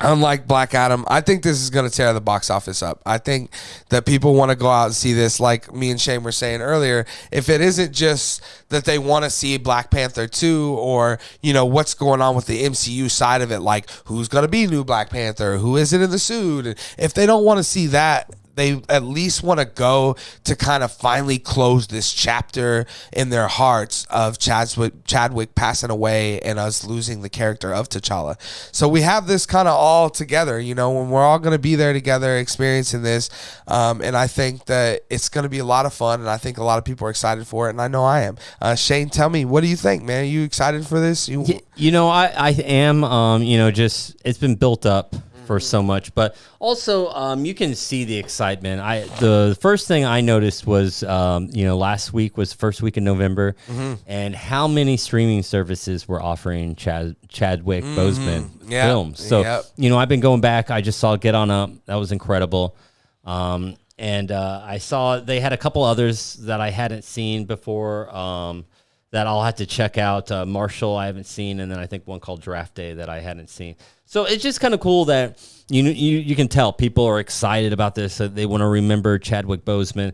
unlike Black Adam, I think this is going to tear the box office up. I think that people want to go out and see this, like me and Shane were saying earlier. If it isn't just that they want to see Black Panther 2 or, you know, what's going on with the MCU side of it, like who's going to be new Black Panther, who is it in the suit? And if they don't want to see that, they at least want to go to kind of finally close this chapter in their hearts of Chadwick passing away and us losing the character of T'Challa. So we have this kind of all together, you know, when we're all going to be there together experiencing this. And I think that it's going to be a lot of fun, and I think a lot of people are excited for it, and I know I am. Shane, tell me, what do you think, man? Are you excited for this? You know, I am, you know, just it's been built up for so much, but also you can see the excitement. The first thing I noticed was you know, last week was the first week in November, and how many streaming services were offering Chadwick Boseman films. So you know, I've been going back. I just saw Get On Up. That was incredible. And I saw they had a couple others that I hadn't seen before that I'll have to check out. Marshall I haven't seen, and then I think one called Draft Day that I hadn't seen. So it's just kind of cool that you can tell people are excited about this. They want to remember Chadwick Boseman,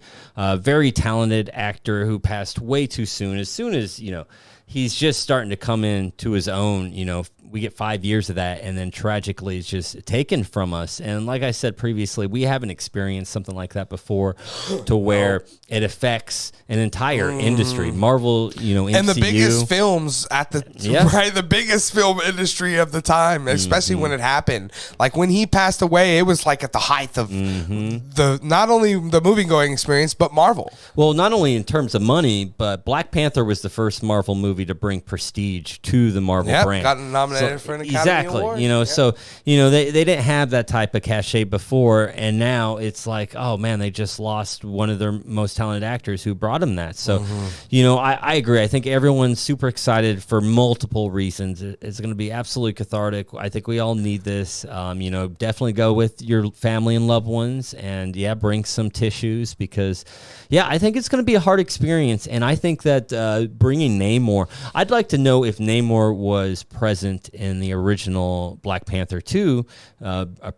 very talented actor who passed way too soon. As soon as, you know, he's just starting to come into his own, you know, we get 5 years of that, and then tragically it's just taken from us. And like I said previously, we haven't experienced something like that before, to where it affects an entire industry. Marvel, you know, MCU. And the biggest films at the right, the biggest film industry of the time, especially when it happened. Like when he passed away, it was like at the height of the not only the movie going experience, but Marvel. Well, not only in terms of money, but Black Panther was the first Marvel movie to bring prestige to the Marvel brand. Got nominated for an Academy Award. You know, so you know they didn't have that type of cachet before, and now it's like, oh man, they just lost one of their most talented actors who brought them that. So, you know, I agree. I think everyone's super excited for multiple reasons. It's going to be absolutely cathartic. I think we all need this. You know, definitely go with your family and loved ones, and bring some tissues, because I think it's going to be a hard experience. And I think that bringing Namor, I'd like to know if Namor was present in the original Black Panther 2,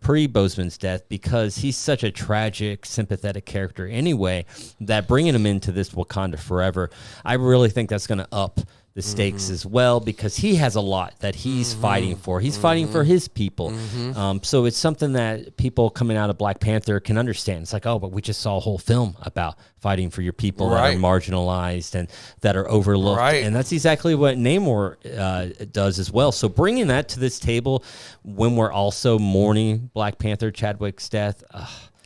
pre-Boseman's death, because he's such a tragic, sympathetic character anyway, that bringing him into this Wakanda Forever, I really think that's going to up the stakes as well, because he has a lot that he's fighting for. He's fighting for his people. So it's something that people coming out of Black Panther can understand. It's like, oh, but we just saw a whole film about fighting for your people that are marginalized and that are overlooked. And that's exactly what Namor does as well. So bringing that to this table when we're also mourning Black Panther Chadwick's death,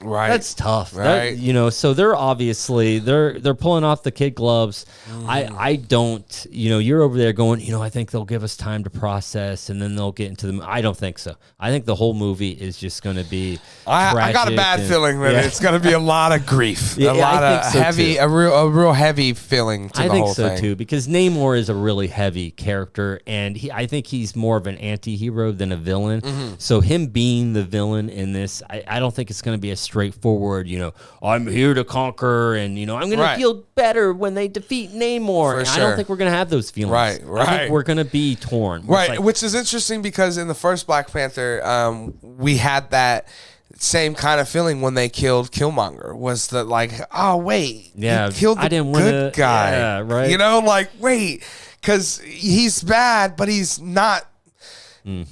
that's tough. That, you know, so they're obviously they're pulling off the kid gloves. I don't, you know, you're over there going, you know, I think they'll give us time to process and then they'll get into the. I don't think so. I think the whole movie is just going to be. I got a bad feeling that it's going to be a lot of grief, a lot of heavy, a real heavy feeling to the whole thing. I think so too, because Namor is a really heavy character, and I think he's more of an anti-hero than a villain. So him being the villain in this, I don't think it's going to be a straightforward, you know, I'm here to conquer, and you know, I'm going to feel better when they defeat Namor. I don't think we're going to have those feelings. I think we're going to be torn. Which is interesting, because in the first Black Panther, we had that same kind of feeling when they killed Killmonger. Was that like, oh wait, he killed the good guy, you know, like wait, because he's bad, but he's not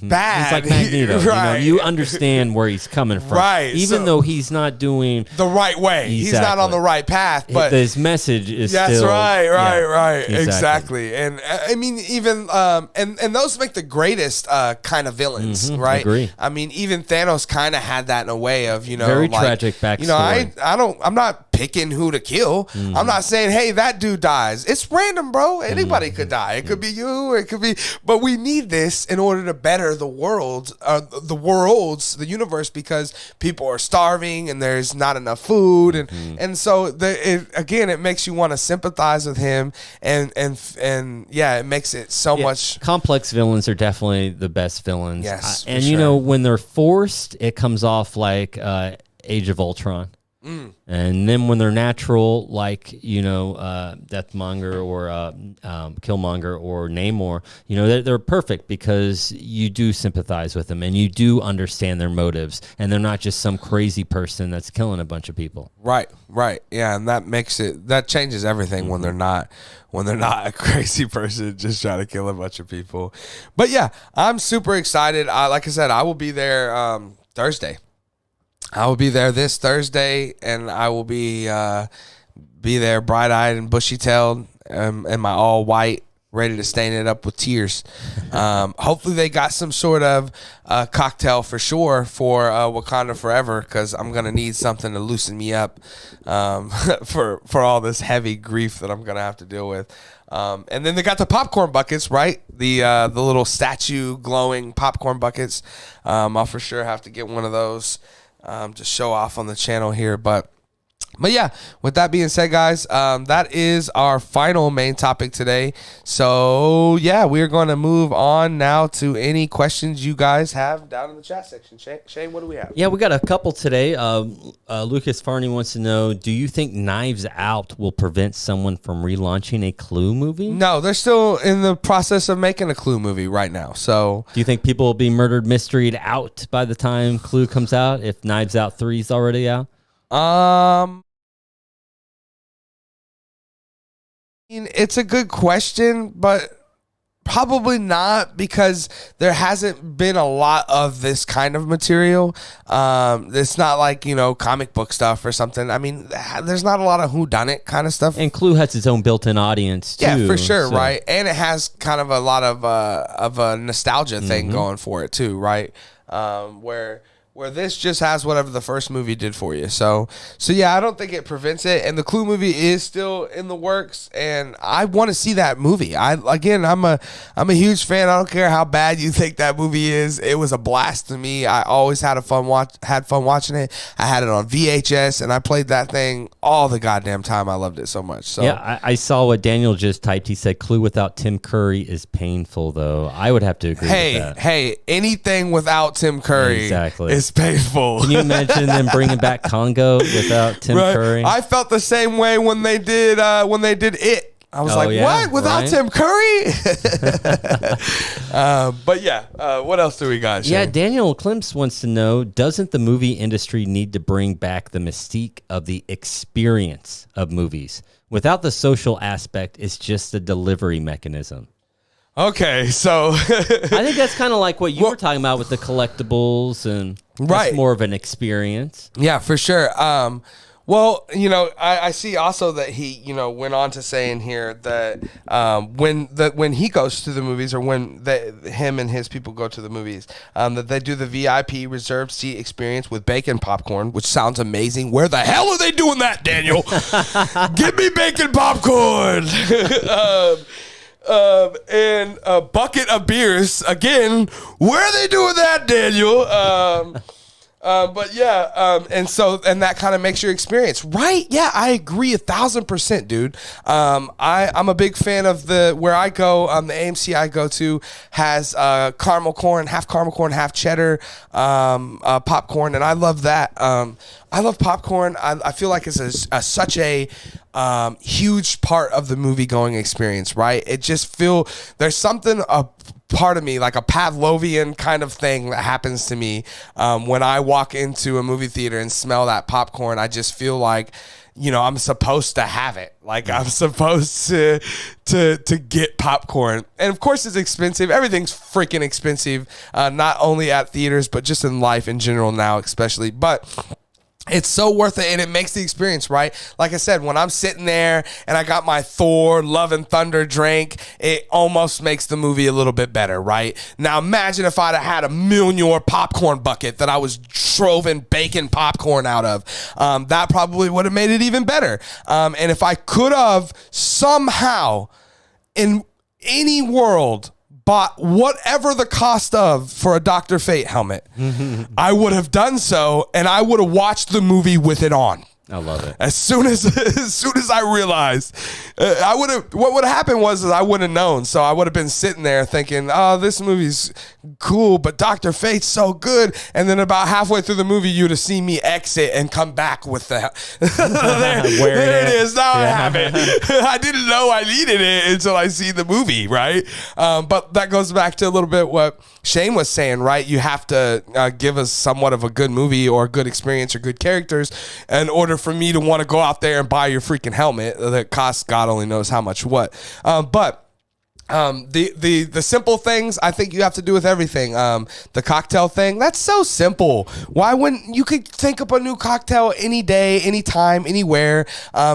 bad. He's like Magneto. You know, you understand where he's coming from. Even though he's not doing the right way. He's not on the right path, but his message is still. Exactly. And I mean, even and those make the greatest kind of villains, right? Agree. I mean, even Thanos kind of had that in a way of, you know, very tragic backstory. You know, I'm not picking who to kill. I'm not saying, hey, that dude dies. It's random, bro. Anybody could die. It could be you, or it could be. But we need this in order to better the world, the universe, because people are starving and there's not enough food, and so it makes you want to sympathize with him, and yeah, it makes it so much. Complex villains are definitely the best villains. Yes, and you know, when they're forced, it comes off like Age of Ultron. And then when they're natural, like, you know, Deathmonger or Killmonger or Namor, you know, they're perfect because you do sympathize with them and you do understand their motives, and they're not just some crazy person that's killing a bunch of people. Right. Yeah, and that changes everything when they're not a crazy person just trying to kill a bunch of people. But yeah, I'm super excited. Like I said, I will be there Thursday. I will be there this Thursday, and I will be there bright-eyed and bushy-tailed, and my all white, ready to stain it up with tears. Hopefully they got some sort of cocktail for sure for Wakanda Forever, because I'm going to need something to loosen me up for all this heavy grief that I'm going to have to deal with. And then they got the popcorn buckets, right? The little statue glowing popcorn buckets. I'll for sure have to get one of those. To show off on the channel here, but yeah, with that being said, guys, that is our final main topic today. So yeah, we're going to move on now to any questions you guys have down in the chat section. Shane, what do we have? Yeah, we got a couple today. Lucas Farney wants to know, do you think Knives Out will prevent someone from relaunching a Clue movie? No, they're still in the process of making a Clue movie right now. So do you think people will be murdered mysteried out by the time Clue comes out, if Knives Out 3 is already out? It's a good question, but probably not, because there hasn't been a lot of this kind of material. It's not like, you know, comic book stuff or something. I mean, there's not a lot of whodunit kind of stuff. And Clue has its own built-in audience too. Yeah, for sure, so. Right? And it has kind of a lot of a nostalgia thing going for it too, right? Where this just has whatever the first movie did for you. So yeah, I don't think it prevents it. And the Clue movie is still in the works, and I want to see that movie. I'm a huge fan. I don't care how bad you think that movie is. It was a blast to me. I always had fun watching it. I had it on VHS, and I played that thing all the goddamn time. I loved it so much. So yeah, I saw what Daniel just typed. He said Clue without Tim Curry is painful, though. I would have to agree with that. Hey, anything without Tim Curry is painful. Can you imagine them bringing back Congo without Tim Curry? I felt the same way when they did it. I was what? Without Tim Curry? But yeah, what else do we got, Shane? Yeah, Daniel Klimps wants to know, doesn't the movie industry need to bring back the mystique of the experience of movies? Without the social aspect, it's just a delivery mechanism. Okay, so I think that's kind of like what you were talking about with the collectibles, and that's more of an experience. Yeah, for sure. Well, you know, I see also that he, you know, went on to say in here that when he goes to the movies, or when him and his people go to the movies, that they do the VIP reserved seat experience with bacon popcorn, which sounds amazing. Where the hell are they doing that, Daniel? Give me bacon popcorn. And a bucket of beers. Again, where are they doing that, Daniel? But yeah, and that kind of makes your experience right. Yeah, I agree 1,000%, dude. I'm a big fan of where I go. The AMC I go to has caramel corn, half cheddar, popcorn, and I love that. I love popcorn. I feel like it's such a huge part of the movie going experience, right? It just there's something a part of me, like a Pavlovian kind of thing that happens to me when I walk into a movie theater and smell that popcorn. I just feel like, you know, I'm supposed to have it. Like I'm supposed to get popcorn. And of course it's expensive. Everything's freaking expensive, not only at theaters, but just in life in general now, especially. But It's so worth it, and it makes the experience, right? Like I said, when I'm sitting there and I got my Thor Love and Thunder drink, it almost makes the movie a little bit better, right? Now imagine if I'd have had a Mjolnir popcorn bucket that I was shoving bacon popcorn out of. That probably would have made it even better. And if I could have somehow in any world bought whatever the cost of for a Dr. Fate helmet, I would have done so, and I would have watched the movie with it on. I love it. As soon as I realized, what would have happened was I wouldn't have known. So I would have been sitting there thinking, oh, this movie's cool, but Dr. Fate's so good. And then about halfway through the movie, you'd have seen me exit and come back with that. there it is. Now I have it. I didn't know I needed it until I see the movie, right? But that goes back to a little bit what Shane was saying, right? You have to give us somewhat of a good movie or a good experience or good characters in order for me to want to go out there and buy your freaking helmet that costs God only knows how much what. But the simple things I think you have to do with everything. The cocktail thing, that's so simple. Why wouldn't you could think up a new cocktail any day, anytime, anywhere.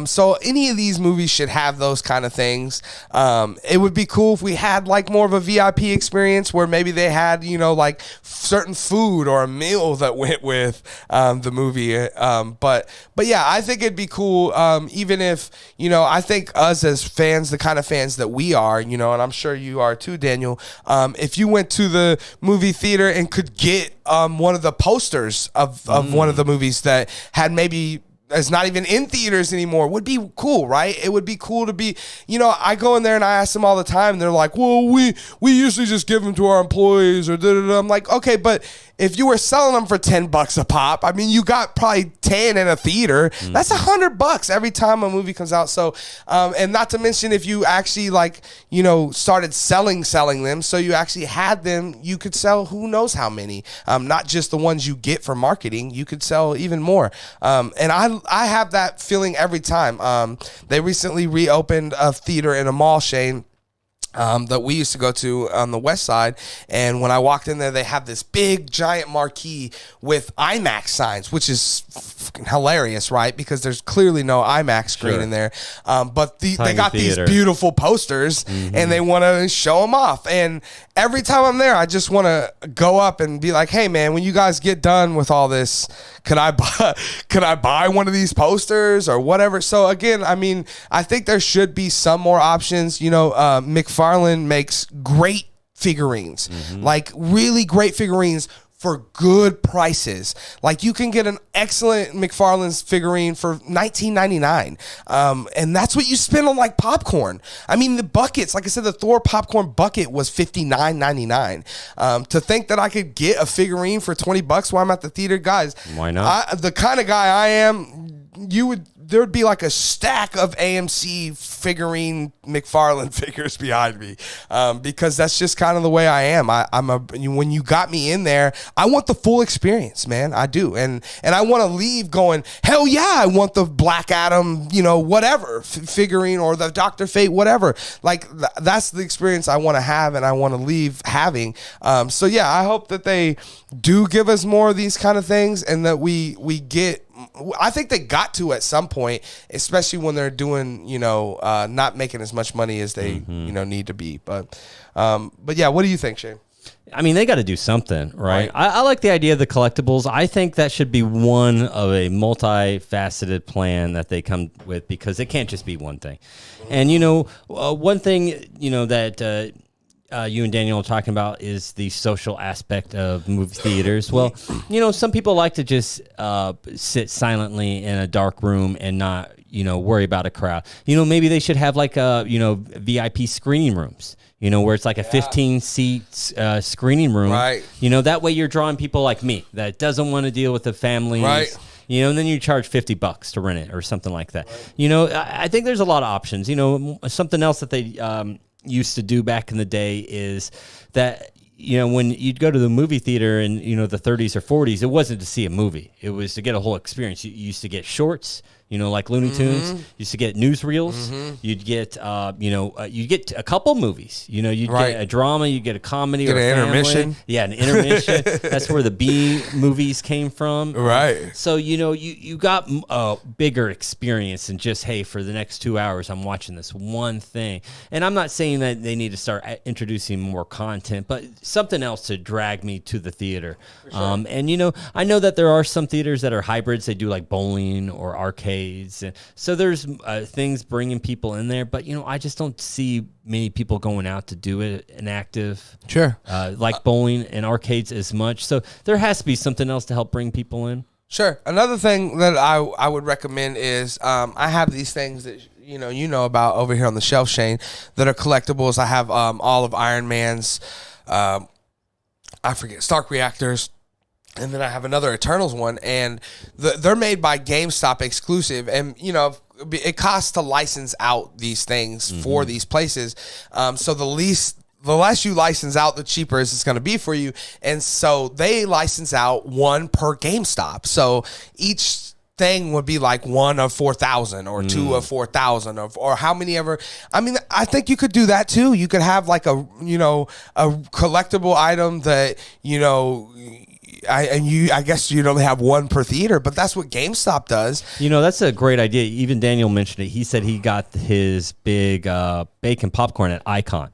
So any of these movies should have those kind of things. It would be cool if we had like more of a VIP experience where maybe they had, like certain food or a meal that went with the movie. But yeah, I think it'd be cool. Even if, I think us as fans, the kind of fans that we are, and I'm sure you are too, Daniel. If you went to the movie theater and could get one of the posters of one of the movies that had maybe is not even in theaters anymore, would be cool, right? It would be cool to be, I go in there and I ask them all the time. And they're like, well, we usually just give them to our employees or da-da-da. I'm like, okay, but if you were selling them for $10 a pop, I mean, you got probably 10 in a theater. That's $100 every time a movie comes out. So, and not to mention if you actually started selling them. So you actually had them, you could sell who knows how many, not just the ones you get for marketing. You could sell even more. And I have that feeling every time. They recently reopened a theater in a mall, Shane, that we used to go to on the west side, and when I walked in there, they have this big giant marquee with IMAX signs, which is hilarious, right? Because there's clearly no IMAX screen in there, but they got theater. These beautiful posters, and they want to show them off. And every time I'm there, I just want to go up and be like, "Hey, man, when you guys get done with all this, could I buy one of these posters or whatever?" So again, I mean, I think there should be some more options. McFarlane makes great figurines, like really great figurines for good prices. Like you can get an excellent McFarlane's figurine for $19.99. And that's what you spend on like popcorn. I mean, the buckets, like I said, the Thor popcorn bucket was $59.99. To think that I could get a figurine for $20 while I'm at the theater, guys, why not? The kind of guy I am, there would be like a stack of AMC figurine McFarlane figures behind me, because that's just kind of the way I am. When you got me in there, I want the full experience, man. I do, and I want to leave going, hell yeah, I want the Black Adam, whatever figurine or the Dr. Fate, whatever. Like that's the experience I want to have, and I want to leave having. So yeah, I hope that they do give us more of these kind of things, and that we get. I think they got to at some point, especially when they're doing, not making as much money as they, need to be. But yeah, what do you think, Shane? I mean, they got to do something, right? I like the idea of the collectibles. I think that should be one of a multifaceted plan that they come with, because it can't just be one thing. And, one thing, that you and Daniel are talking about is the social aspect of movie theaters. Well, some people like to just sit silently in a dark room and not, worry about a crowd. Maybe they should have like VIP screening rooms. Where it's like a 15-seat screening room. Right. That way you're drawing people like me that doesn't want to deal with the families. Right. And then you charge $50 to rent it or something like that. Right. I think there's a lot of options. Something else that they used to do back in the day is that, when you'd go to the movie theater in, the 30s or 40s, it wasn't to see a movie. It was to get a whole experience. You used to get shorts, Like Looney Tunes used to get newsreels. You'd get, you get a couple movies. You'd get a drama, you get a comedy, get or an family. intermission. Yeah, an intermission. That's where the B movies came from. Right. So you got a bigger experience than just, hey, for the next 2 hours I'm watching this one thing. And I'm not saying that they need to start introducing more content, but something else to drag me to the theater. Sure. And I know that there are some theaters that are hybrids. They do like bowling or arcades. And so there's things bringing people in there, but I just don't see many people going out to do it an active. Sure. Like bowling and arcades as much. So there has to be something else to help bring people in. Sure. Another thing that I would recommend is I have these things that you know about over here on the shelf, Shane, that are collectibles. I have all of Iron Man's, I forget, Stark reactors. And then I have another Eternals one, and they're made by GameStop exclusive. And, it costs to license out these things for these places. So the less you license out, the cheaper it's going to be for you. And so they license out one per GameStop. So each thing would be like 1 of 4,000 or 2 of 4,000 or how many ever. I mean, I think you could do that too. You could have like a collectible item that, I guess you'd only have one per theater, but that's what GameStop does. That's a great idea. Even Daniel mentioned it. He said he got his big bacon popcorn at Icon.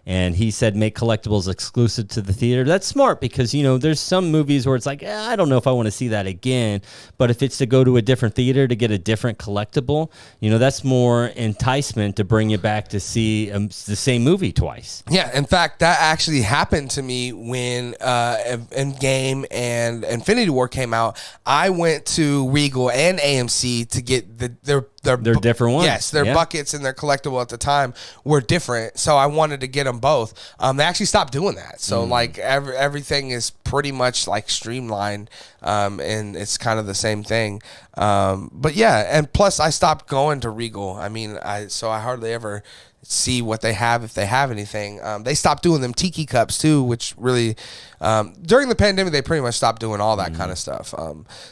And he said make collectibles exclusive to the theater. That's smart because, there's some movies where it's like, I don't know if I want to see that again. But if it's to go to a different theater to get a different collectible, that's more enticement to bring you back to see the same movie twice. Yeah, in fact, that actually happened to me when Endgame and Infinity War came out. I went to Regal and AMC to get their different ones. Yes, their buckets and their collectible at the time were different, so I wanted to get them both. They actually stopped doing that, so like everything is pretty much like streamlined, and it's kind of the same thing. But yeah, and plus I stopped going to Regal. I mean, I hardly ever see what they have if they have anything. They stopped doing them tiki cups too, which really during the pandemic they pretty much stopped doing all that kind of stuff.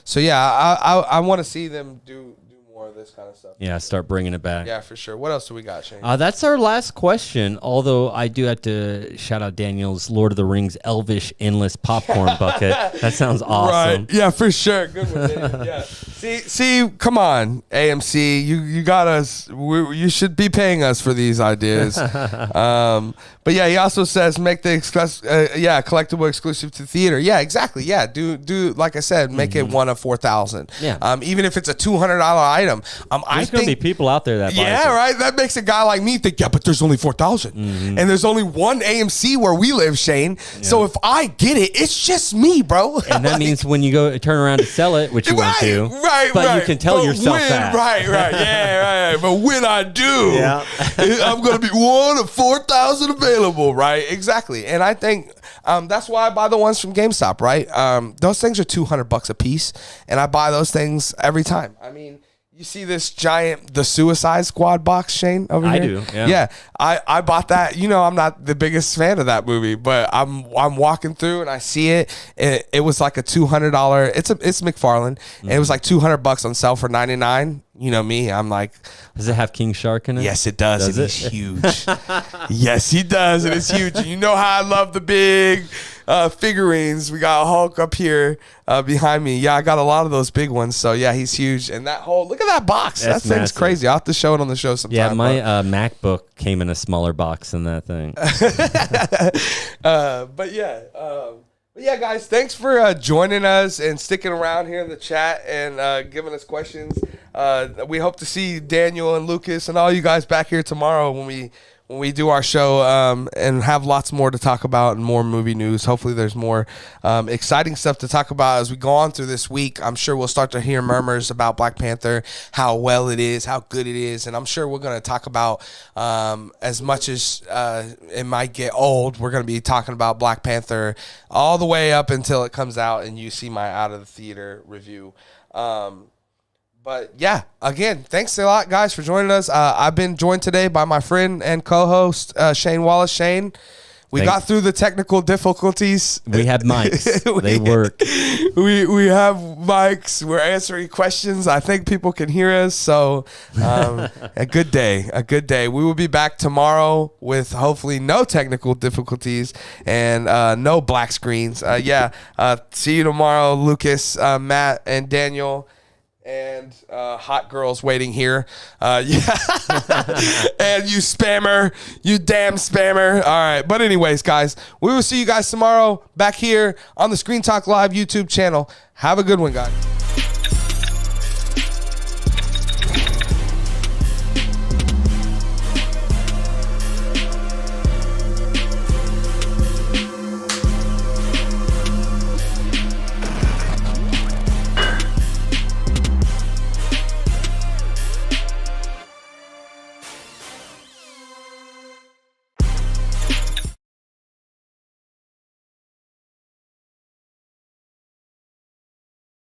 So yeah, I want to see them do more of this kind of stuff. Yeah, start bringing it back. Yeah, for sure. What else do we got, Shane? That's our last question, although I do have to shout out Daniel's Lord of the Rings Elvish Endless Popcorn Bucket. That sounds awesome. Right. Yeah, for sure. Good one, Daniel. Yeah. See, come on, AMC. You got us. You should be paying us for these ideas. But yeah, he also says make the collectible exclusive to theater. Yeah, exactly. Yeah, do like I said, make it 1 of 4,000. Yeah. Even if it's a $200 item. There's going to be people out there that buy it. Right. That makes a guy like me think, but there's only 4,000, and there's only one AMC where we live, Shane. Yeah. So if I get it, it's just me, bro. And that means when you go turn around to sell it, which you want to, but you can tell yourself that. Right. Yeah, right. But when I do, I'm going to be 1 of 4,000 available, right? Exactly. And I think that's why I buy the ones from GameStop, right? Those things are $200 a piece, and I buy those things every time. I mean, you see this giant, the Suicide Squad box, Shane, over here? I do, yeah. Yeah, I bought that. I'm not the biggest fan of that movie, but I'm walking through and I see it. It was like a $200. It's McFarlane, and it was like $200 on sale for $99. You know me, I'm like, does it have King Shark in it? Yes, it does. Does it? It's huge. Yes, he does, and it's huge. You know how I love the big figurines. We got Hulk up here behind me. Yeah, I got a lot of those big ones. So yeah, he's huge. And that whole look at that box. That thing's massive. Crazy. I'll have to show it on the show sometime. Yeah, my MacBook came in a smaller box than that thing. But yeah, guys, thanks for joining us and sticking around here in the chat and giving us questions. We hope to see Daniel and Lucas and all you guys back here tomorrow when we do our show and have lots more to talk about and more movie news. Hopefully there's more exciting stuff to talk about as we go on through this week. I'm sure we'll start to hear murmurs about Black Panther, how well it is, how good it is, and I'm sure we're going to talk about as much as it might get old, we're going to be talking about Black Panther all the way up until it comes out and you see my out of the theater review. But yeah, again, thanks a lot, guys, for joining us. I've been joined today by my friend and co-host, Shane Wallace. Shane, We got through the technical difficulties. We have mics. They work. We have mics. We're answering questions. I think people can hear us. So a good day. A good day. We will be back tomorrow with hopefully no technical difficulties and no black screens. See you tomorrow, Lucas, Matt, and Daniel. And hot girls waiting here. And you spammer. You damn spammer. All right. But anyways, guys, we will see you guys tomorrow back here on the Screen Talk Live YouTube channel. Have a good one, guys.